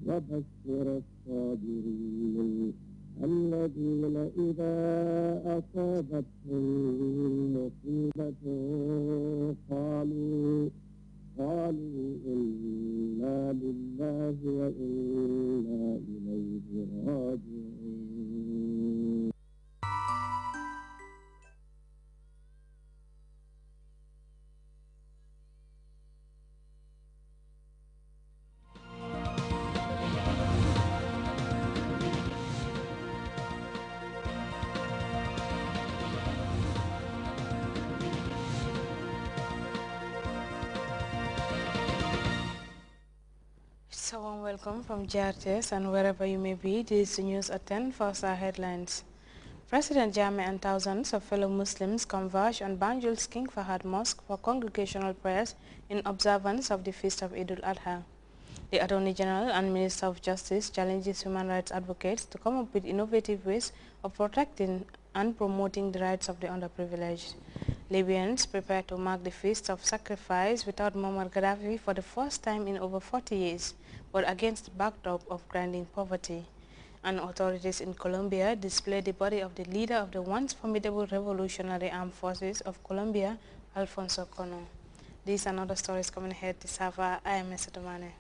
وبشر الصابرين الذين إذا أصابتهم مصيبة قالوا إنا لله وإنا إليه راجعون. So welcome from Grts and wherever you may be. This is the news at 10. First our headlines. President Jammeh and thousands of fellow Muslims converge on Banjul's King Fahad Mosque for congregational prayers in observance of the feast of Eid al-Adha. The Attorney General and Minister of Justice challenges human rights advocates to come up with innovative ways of protecting and promoting the rights of the underprivileged. Libyans prepare to mark the feast of sacrifice without Muammar Gaddafi for the first time in over 40 years, but against the backdrop of grinding poverty. And authorities in Colombia display the body of the leader of the once formidable revolutionary armed forces of Colombia, Alfonso Cono. These and other stories coming ahead this hour. I am Mr. Domane.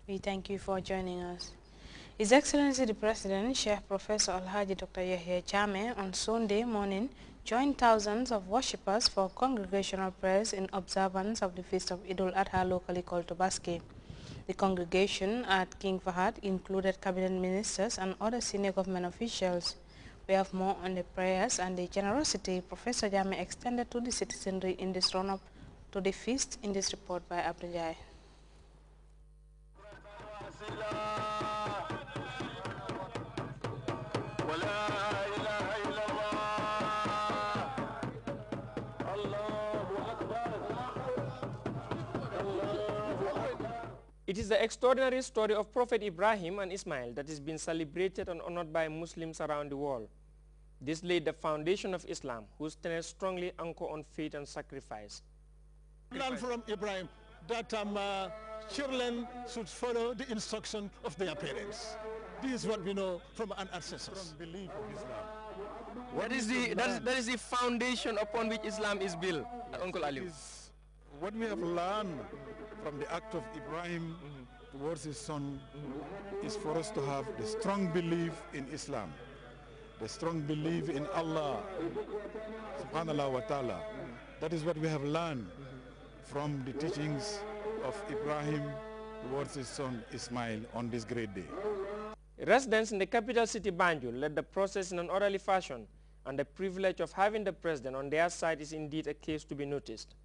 We thank you for joining us. His Excellency the President, Sheikh Professor Alhaji Dr. Yahya Jammeh, on Sunday morning joined thousands of worshippers for congregational prayers in observance of the feast of Eid al-Adha, locally called Tobaski. The congregation at King Fahad included cabinet ministers and other senior government officials. We have more on the prayers and the generosity Professor Jammeh extended to the citizenry in this run-up to the feast in this report by Abdullah. It is the extraordinary story of Prophet Ibrahim and Ismail that is being celebrated and honored by Muslims around the world. This laid the foundation of Islam, whose tenets strongly anchor on faith and sacrifice. Learn from Ibrahim that children should follow the instruction of their parents. This is what we know from our ancestors. From belief of Islam. That is the foundation upon which Islam is built, Uncle Ali. What we have learned from the act of Ibrahim towards his son is for us to have the strong belief in Islam, the strong belief in Allah subhanahu wa ta'ala. That is what we have learned from the teachings of Ibrahim towards his son Ismail on this great day. Residents in the capital city Banjul led the process in an orderly fashion, and the privilege of having the president on their side is indeed a case to be noticed.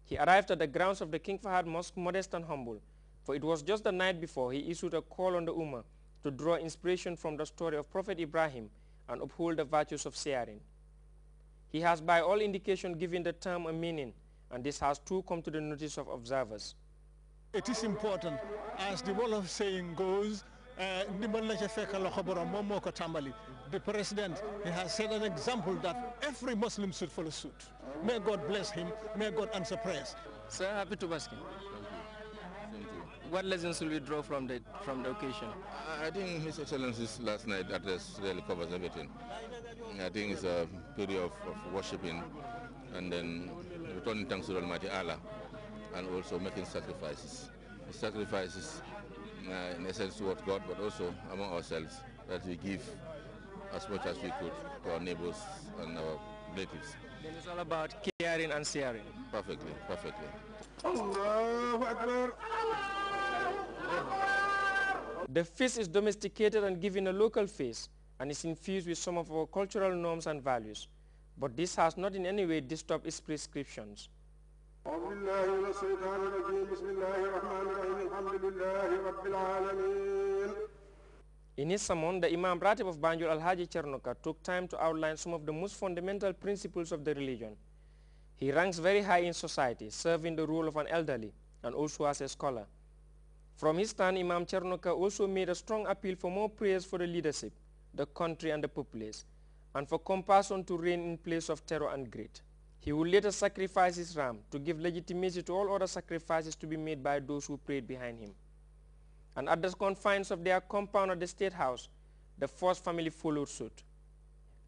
He arrived at the grounds of the King Fahad Mosque modest and humble, for it was just the night before he issued a call on the Ummah to draw inspiration from the story of Prophet Ibrahim and uphold the virtues of sharing. He has by all indication given the term a meaning, and this has too come to the notice of observers. It is important, as the wall of saying goes, the president, he has set an example that every Muslim should follow suit. May God bless him. May God answer prayers. Sir, happy to Baski. What lessons will we draw from the occasion? I think His Excellency's last night address really covers everything. I think it's a period of worshiping and then returning thanks to Almighty Allah and also making sacrifices. The sacrifices in essence towards God, but also among ourselves, that we give as much as we could to our neighbors and our relatives. Then it's all about caring and sharing. Perfectly, perfectly. The feast is domesticated and given a local face and is infused with some of our cultural norms and values. But this has not in any way disturbed its prescriptions. In his sermon, the Imam Ratib of Banjul Alhaji Chernoka took time to outline some of the most fundamental principles of the religion. He ranks very high in society, serving the role of an elderly and also as a scholar. From his stand, Imam Chernoka also made a strong appeal for more prayers for the leadership the country and the populace, and for compassion to reign in place of terror and greed. He would later sacrifice his ram to give legitimacy to all other sacrifices to be made by those who prayed behind him. And at the confines of their compound at the State House, the first family followed suit.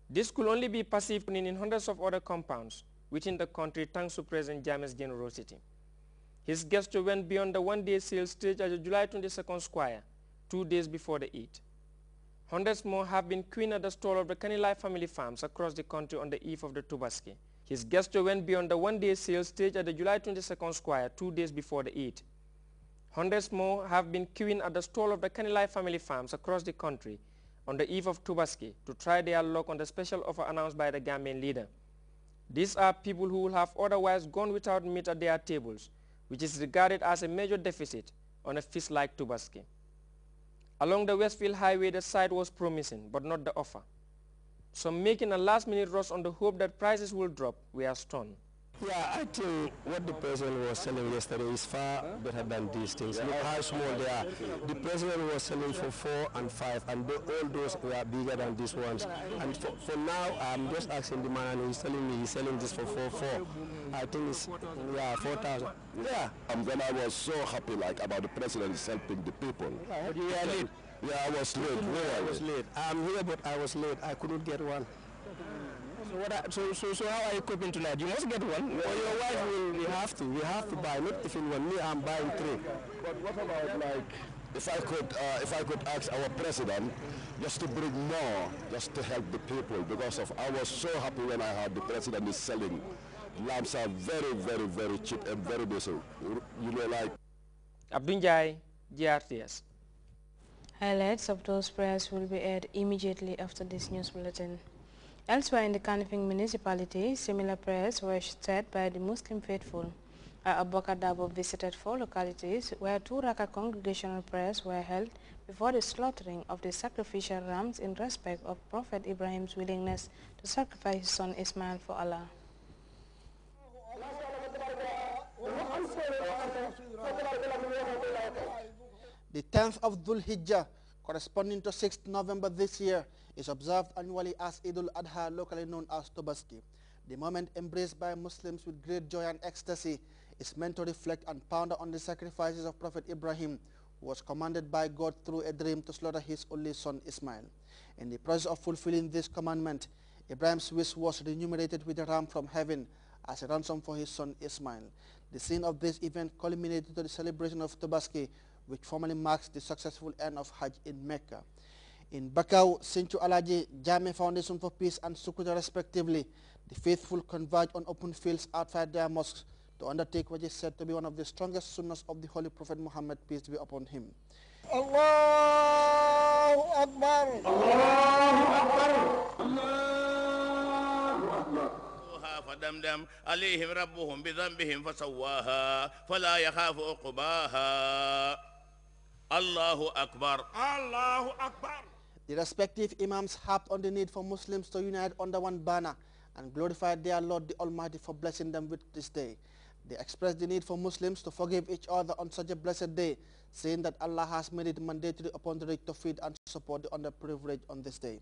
This could only be perceived in hundreds of other compounds within the country thanks to President Jammeh's generosity. His gesture went beyond the one-day sale staged at the July 22nd Square, 2 days before the Eid. Hundreds more have been queuing at the stall of the Kanilai family farms across the country on the eve of the Tubaski. His gesture went beyond the one-day sale staged at the July 22nd Square, 2 days before the Eid. Hundreds more have been queuing at the stall of the Kanilai family farms across the country on the eve of Tubaski to try their luck on the special offer announced by the Gambian leader. These are people who will have otherwise gone without meat at their tables, which is regarded as a major deficit on a feast like Tubaski. Along the Westfield Highway, the site was promising, but not the offer. Some making a last-minute rush on the hope that prices will drop were stunned. Yeah, I think what the president was selling yesterday is far better than these things. Look how small they are. The president was selling for 4 and 5, and all those were bigger than these ones. And for now, I'm just asking the man, and he's telling me he's selling this for 4. I think it's 4,000. Yeah. When I was so happy about the president is helping the people. But you were late. Yeah, I was late. I was late. I'm here, but I was late. I couldn't get one. So how are you coping tonight? You must get one. Or your wife will have to. We have to buy. Not even one. Me, I'm buying 3. But what about if I could ask our president just to bring more, just to help the people, because I was so happy when I heard the president is selling. Lambs are very, very, very cheap and very decent. Abdul Njai, GRTS. Highlights of those prayers will be aired immediately after this news bulletin. Elsewhere in the Kanifing municipality, similar prayers were said by the Muslim faithful. Abubakar Dabo visited 4 localities where 2 Raka congregational prayers were held before the slaughtering of the sacrificial rams in respect of Prophet Ibrahim's willingness to sacrifice his son Ismail for Allah. The 10th of Dhul Hijjah, corresponding to 6th November this year, is observed annually as Eid al-Adha, locally known as Tobaski. The moment embraced by Muslims with great joy and ecstasy is meant to reflect and ponder on the sacrifices of Prophet Ibrahim, who was commanded by God through a dream to slaughter his only son Ismail. In the process of fulfilling this commandment, Ibrahim's wish was remunerated with a ram from heaven as a ransom for his son Ismail. The scene of this event culminated to the celebration of Tobaski, which formally marks the successful end of Hajj in Mecca. In Bakau, Senchu Alaji, Jammeh Foundation for Peace and Sukuta respectively, the faithful converge on open fields outside their mosques to undertake what is said to be one of the strongest sunnahs of the Holy Prophet Muhammad, peace be upon him. Allahu Akbar! Allahu Akbar! فدمدم عليهم ربهم بذنبهم فسواها فلا يخاف عقباها الله أكبر الله أكبر. The respective imams harped on the need for Muslims to unite under one banner and glorify their Lord the Almighty for blessing them with this day. They expressed the need for Muslims to forgive each other on such a blessed day, saying that Allah has made it mandatory upon the rich to feed and support the underprivileged on this day.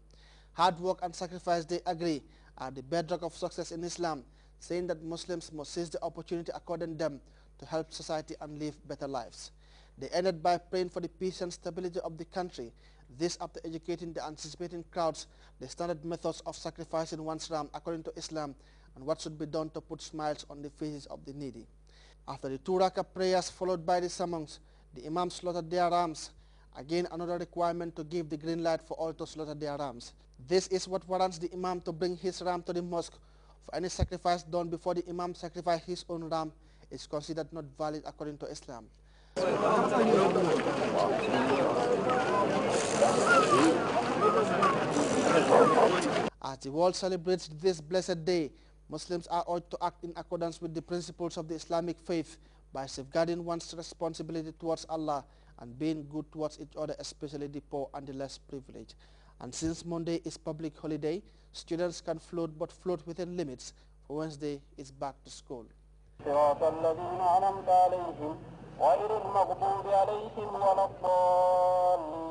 Hard work and sacrifice, they agree, are the bedrock of success in Islam, saying that Muslims must seize the opportunity accorded them to help society and live better lives. They ended by praying for the peace and stability of the country, this after educating the anticipating crowds the standard methods of sacrificing one's ram according to Islam and what should be done to put smiles on the faces of the needy. After the 2 Raka prayers followed by the sermons, the imams slaughtered their rams, again another requirement to give the green light for all to slaughter their rams. This is what warrants the imam to bring his ram to the mosque. For any sacrifice done before the imam sacrifices his own ram is considered not valid according to Islam. As the world celebrates this blessed day, Muslims are urged to act in accordance with the principles of the Islamic faith by safeguarding one's responsibility towards Allah and being good towards each other, especially the poor and the less privileged. And since Monday is public holiday, students can float but float within limits, for Wednesday is back to school. غير المغضوب عليهم ولا الضالين